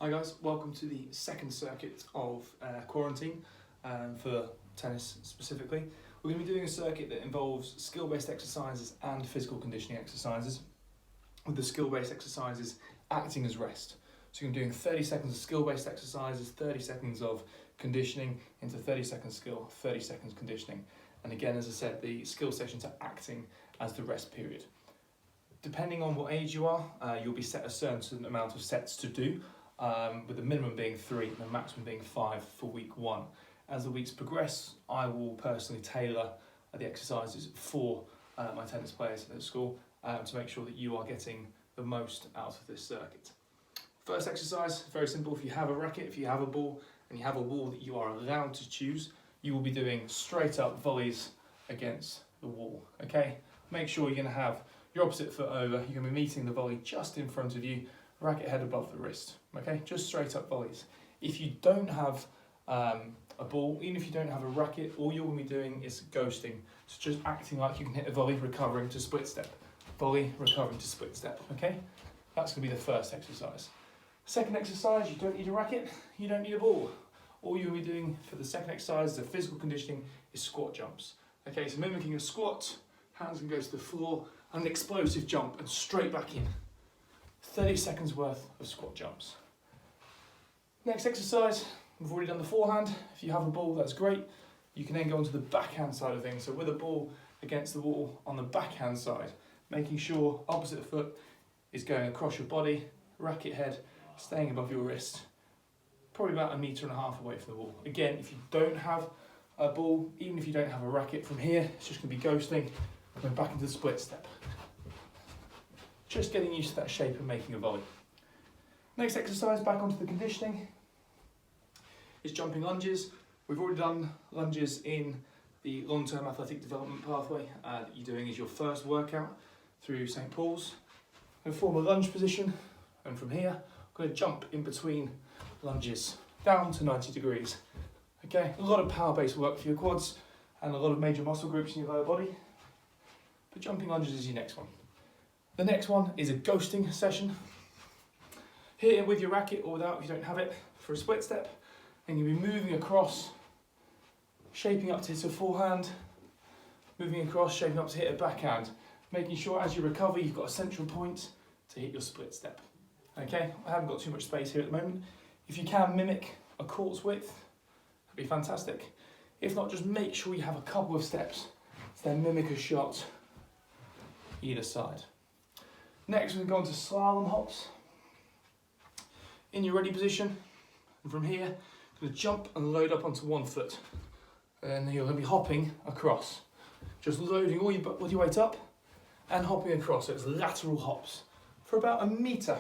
Hi guys, welcome to the second circuit of quarantine for tennis specifically. We're going to be doing a circuit that involves skill-based exercises and physical conditioning exercises, with the skill-based exercises acting as rest. So you're doing 30 seconds of skill-based exercises, 30 seconds of conditioning into 30 seconds skill, 30 seconds conditioning. And again, as I said, the skill sessions are acting as the rest period. Depending on what age you are, you'll be set a certain amount of sets to do, with the minimum being 3 and the maximum being 5 for week 1. As the weeks progress, I will personally tailor the exercises for my tennis players at school to make sure that you are getting the most out of this circuit. First exercise, very simple. If you have a racket, if you have a ball, and you have a wall that you are allowed to choose, you will be doing straight up volleys against the wall, okay? Make sure you're gonna have your opposite foot over, you're gonna be meeting the volley just in front of you, racket head above the wrist, okay? Just straight up volleys. If you don't have a ball, even if you don't have a racket, all you're gonna be doing is ghosting. So just acting like you can hit a volley, recovering to split step. Volley, recovering to split step, okay? That's gonna be the first exercise. Second exercise, you don't need a racket, you don't need a ball. All you'll be doing for the second exercise, the physical conditioning, is squat jumps. Okay, so mimicking a squat, hands can go to the floor, and an explosive jump and straight back in. 30 seconds worth of squat jumps. Next exercise, we've already done the forehand. If you have a ball, that's great. You can then go on to the backhand side of things. So with a ball against the wall on the backhand side, making sure opposite foot is going across your body, racket head staying above your wrist, probably about 1.5 meters away from the wall. Again, if you don't have a ball, even if you don't have a racket, from here, it's just gonna be ghosting, going back into the split step. Just getting used to that shape and making a volley. Next exercise, back onto the conditioning, is jumping lunges. We've already done lunges in the long-term athletic development pathway that you're doing as your first workout through St. Paul's. I'm going to form a lunge position, and from here, I'm going to jump in between lunges, down to 90 degrees. Okay, a lot of power-based work for your quads and a lot of major muscle groups in your lower body. But jumping lunges is your next one. The next one is a ghosting session. Hit it with your racket or without if you don't have it for a split step. And you'll be moving across, shaping up to hit a forehand, moving across, shaping up to hit a backhand, making sure as you recover you've got a central point to hit your split step. Okay, I haven't got too much space here at the moment. If you can mimic a court's width, that'd be fantastic. If not, just make sure you have a couple of steps to then mimic a shot either side. Next, we're going to go on to slalom hops. In your ready position, and from here, you're going to jump and load up onto one foot. And you're going to be hopping across. Just loading all your weight up and hopping across. So it's lateral hops for about 1 meter.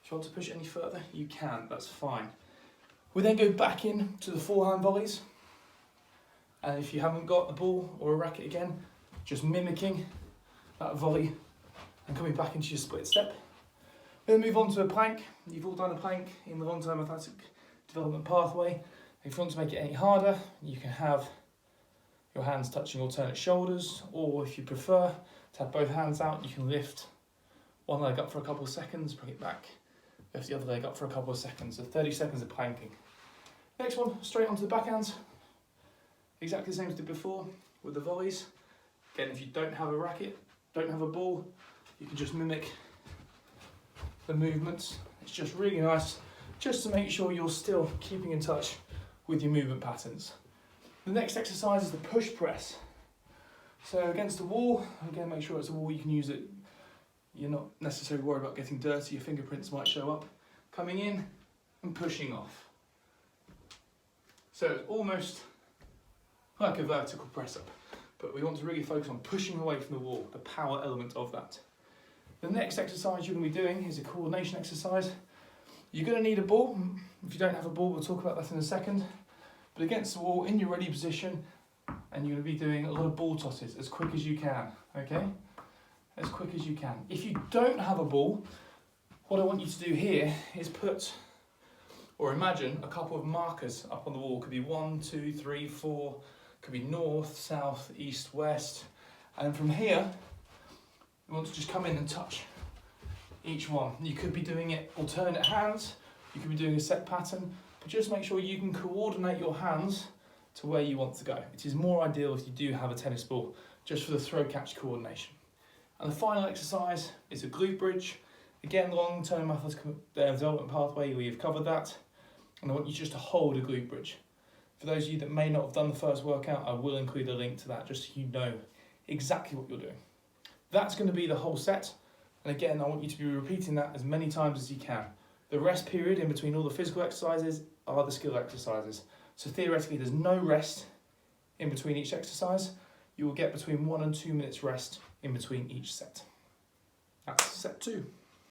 If you want to push it any further, you can, that's fine. We then go back in to the forehand volleys. And if you haven't got a ball or a racket again, just mimicking that volley and coming back into your split step. We'll move on to a plank. You've all done a plank in the long-term athletic development pathway. If you want to make it any harder, you can have your hands touching alternate shoulders, or if you prefer to have both hands out, you can lift one leg up for a couple of seconds, bring it back, lift the other leg up for a couple of seconds. So 30 seconds of planking. Next one, straight onto the backhands. Exactly the same as did before with the volleys. Again, if you don't have a racket, don't have a ball, you can just mimic the movements. It's just really nice just to make sure you're still keeping in touch with your movement patterns. The next exercise is the push press. So against the wall, again, make sure it's a wall you can use it. You're not necessarily worried about getting dirty, your fingerprints might show up. Coming in and pushing off. So it's almost like a vertical press up, but we want to really focus on pushing away from the wall, the power element of that. The next exercise you're going to be doing is a coordination exercise. You're going to need a ball. If you don't have a ball, we'll talk about that in a second. But against the wall, in your ready position, and you're going to be doing a lot of ball tosses as quick as you can, okay? As quick as you can. If you don't have a ball, what I want you to do here is put, or imagine, a couple of markers up on the wall. Could be 1, 2, 3, 4, could be north, south, east, west. And from here, we want to just come in and touch each one. You could be doing it alternate hands, you could be doing a set pattern, but just make sure you can coordinate your hands to where you want to go. It is more ideal if you do have a tennis ball, just for the throw catch coordination. And the final exercise is a glute bridge. Again, long-term athletic development pathway, we've covered that. And I want you just to hold a glute bridge. For those of you that may not have done the first workout, I will include a link to that just so you know exactly what you're doing. That's going to be the whole set. And again, I want you to be repeating that as many times as you can. The rest period in between all the physical exercises are the skill exercises. So theoretically, there's no rest in between each exercise. You will get between 1 and 2 minutes rest in between each set. That's set 2.